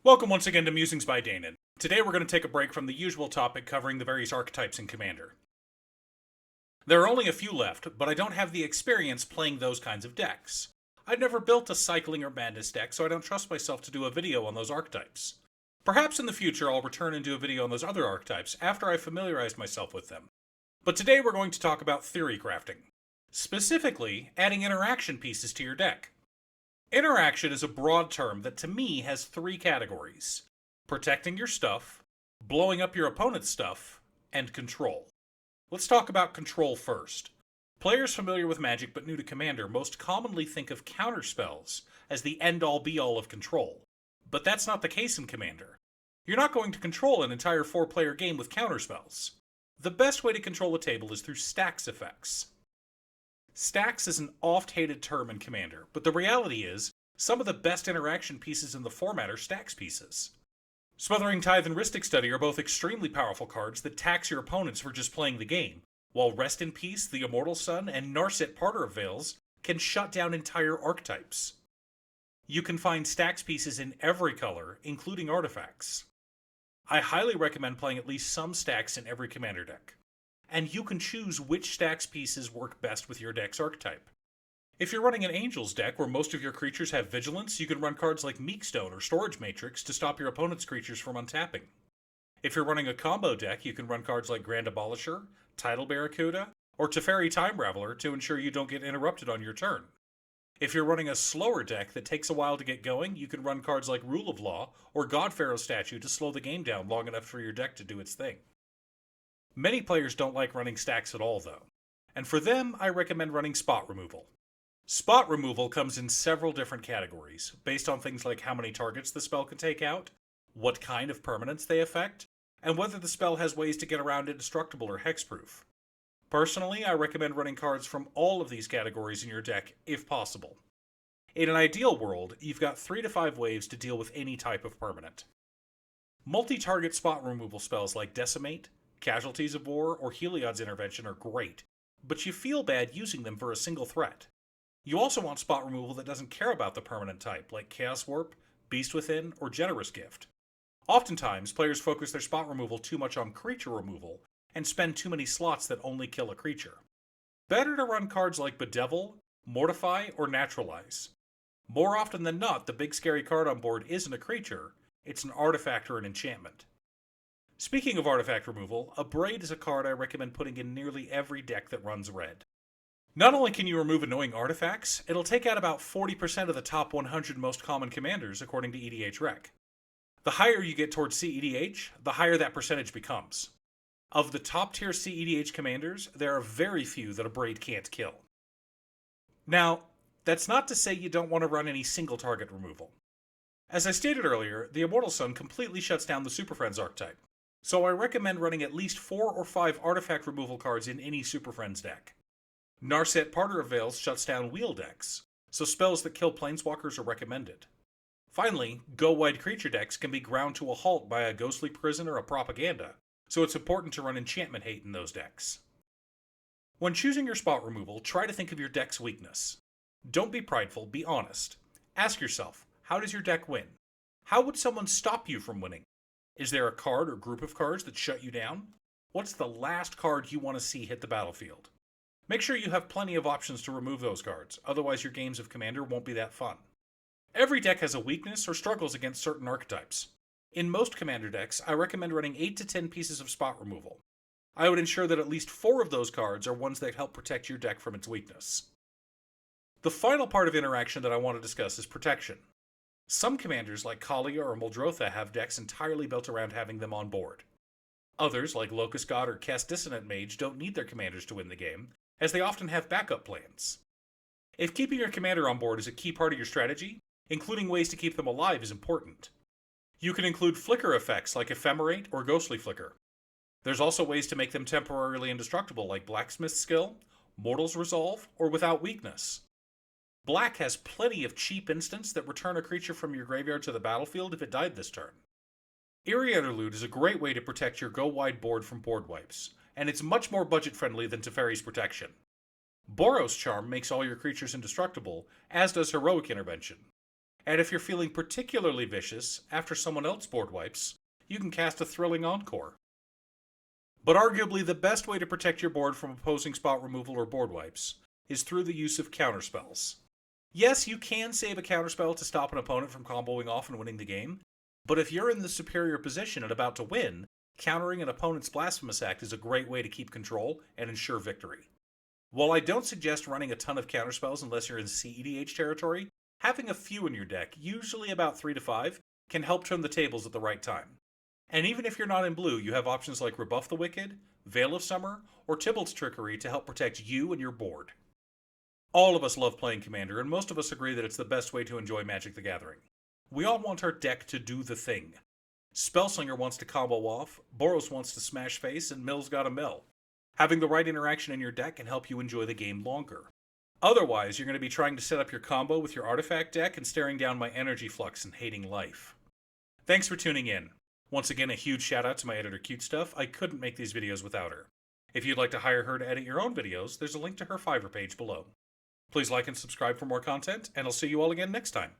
Welcome once again to Musings by Danon. Today we're going to take a break from the usual topic covering the various archetypes in Commander. There are only a few left, but I don't have the experience playing those kinds of decks. I've never built a Cycling or Madness deck, so I don't trust myself to do a video on those archetypes. Perhaps in the future I'll return and do a video on those other archetypes after I've familiarized myself with them. But today we're going to talk about Theorycrafting. Specifically, adding interaction pieces to your deck. Interaction is a broad term that to me has three categories: protecting your stuff, blowing up your opponent's stuff, and control. Let's talk about control first. Players familiar with Magic but new to Commander most commonly think of counterspells as the end-all be-all of control. But that's not the case in Commander. You're not going to control an entire 4-player game with counterspells. The best way to control a table is through stacks effects. Stacks is an oft-hated term in Commander, but the reality is, some of the best interaction pieces in the format are stacks pieces. Smothering Tithe and Rhystic Study are both extremely powerful cards that tax your opponents for just playing the game, while Rest in Peace, the Immortal Sun, and Narset Parter of Veils can shut down entire archetypes. You can find stacks pieces in every color, including artifacts. I highly recommend playing at least some stacks in every Commander deck. And you can choose which stacks pieces work best with your deck's archetype. If you're running an Angels deck where most of your creatures have Vigilance, you can run cards like Meekstone or Storage Matrix to stop your opponent's creatures from untapping. If you're running a combo deck, you can run cards like Grand Abolisher, Tidal Barracuda, or Teferi Time Raveler to ensure you don't get interrupted on your turn. If you're running a slower deck that takes a while to get going, you can run cards like Rule of Law or God Pharaoh Statue to slow the game down long enough for your deck to do its thing. Many players don't like running stacks at all, though, and for them, I recommend running Spot Removal. Spot Removal comes in several different categories, based on things like how many targets the spell can take out, what kind of permanents they affect, and whether the spell has ways to get around Indestructible or Hexproof. Personally, I recommend running cards from all of these categories in your deck, if possible. In an ideal world, you've got 3 to 5 ways to deal with any type of permanent. Multi-target spot removal spells like Decimate, Casualties of War, or Heliod's Intervention are great, but you feel bad using them for a single threat. You also want spot removal that doesn't care about the permanent type, like Chaos Warp, Beast Within, or Generous Gift. Oftentimes, players focus their spot removal too much on creature removal, and spend too many slots that only kill a creature. Better to run cards like Bedevil, Mortify, or Naturalize. More often than not, the big scary card on board isn't a creature, it's an artifact or an enchantment. Speaking of artifact removal, Abrade is a card I recommend putting in nearly every deck that runs red. Not only can you remove annoying artifacts, it'll take out about 40% of the top 100 most common commanders according to EDH Rec. The higher you get towards CEDH, the higher that percentage becomes. Of the top tier CEDH commanders, there are very few that Abrade can't kill. Now, that's not to say you don't want to run any single target removal. As I stated earlier, the Immortal Sun completely shuts down the Super Friends archetype, so I recommend running at least 4 or 5 artifact removal cards in any Super Friends deck. Narset Parter of Veils shuts down wheel decks, so spells that kill planeswalkers are recommended. Finally, go-wide creature decks can be ground to a halt by a Ghostly Prison or a Propaganda, so it's important to run enchantment hate in those decks. When choosing your spot removal, try to think of your deck's weakness. Don't be prideful, be honest. Ask yourself, how does your deck win? How would someone stop you from winning? Is there a card or group of cards that shut you down? What's the last card you want to see hit the battlefield? Make sure you have plenty of options to remove those cards, otherwise your games of Commander won't be that fun. Every deck has a weakness or struggles against certain archetypes. In most Commander decks, I recommend running 8 to 10 pieces of spot removal. I would ensure that at least 4 of those cards are ones that help protect your deck from its weakness. The final part of interaction that I want to discuss is protection. Some commanders like Kaalia or Muldrotha have decks entirely built around having them on board. Others, like Locust God or Cast Dissonant Mage, don't need their commanders to win the game, as they often have backup plans. If keeping your commander on board is a key part of your strategy, including ways to keep them alive is important. You can include flicker effects like Ephemerate or Ghostly Flicker. There's also ways to make them temporarily indestructible like Blacksmith's Skill, Mortal's Resolve, or Without Weakness. Black has plenty of cheap instants that return a creature from your graveyard to the battlefield if it died this turn. Eerie Interlude is a great way to protect your go-wide board from board wipes, and it's much more budget-friendly than Teferi's Protection. Boros Charm makes all your creatures indestructible, as does Heroic Intervention. And if you're feeling particularly vicious after someone else board wipes, you can cast a thrilling encore. But arguably the best way to protect your board from opposing spot removal or board wipes is through the use of counterspells. Yes, you can save a counterspell to stop an opponent from comboing off and winning the game, but if you're in the superior position and about to win, countering an opponent's blasphemous act is a great way to keep control and ensure victory. While I don't suggest running a ton of counterspells unless you're in CEDH territory, having a few in your deck, usually about 3 to 5, can help turn the tables at the right time. And even if you're not in blue, you have options like Rebuff the Wicked, Veil of Summer, or Tybalt's Trickery to help protect you and your board. All of us love playing Commander, and most of us agree that it's the best way to enjoy Magic the Gathering. We all want our deck to do the thing. Spellslinger wants to combo off, Boros wants to smash face, and Mill's got a mill. Having the right interaction in your deck can help you enjoy the game longer. Otherwise, you're going to be trying to set up your combo with your artifact deck and staring down my energy flux and hating life. Thanks for tuning in. Once again, a huge shout out to my editor Cute Stuff. I couldn't make these videos without her. If you'd like to hire her to edit your own videos, there's a link to her Fiverr page below. Please like and subscribe for more content, and I'll see you all again next time.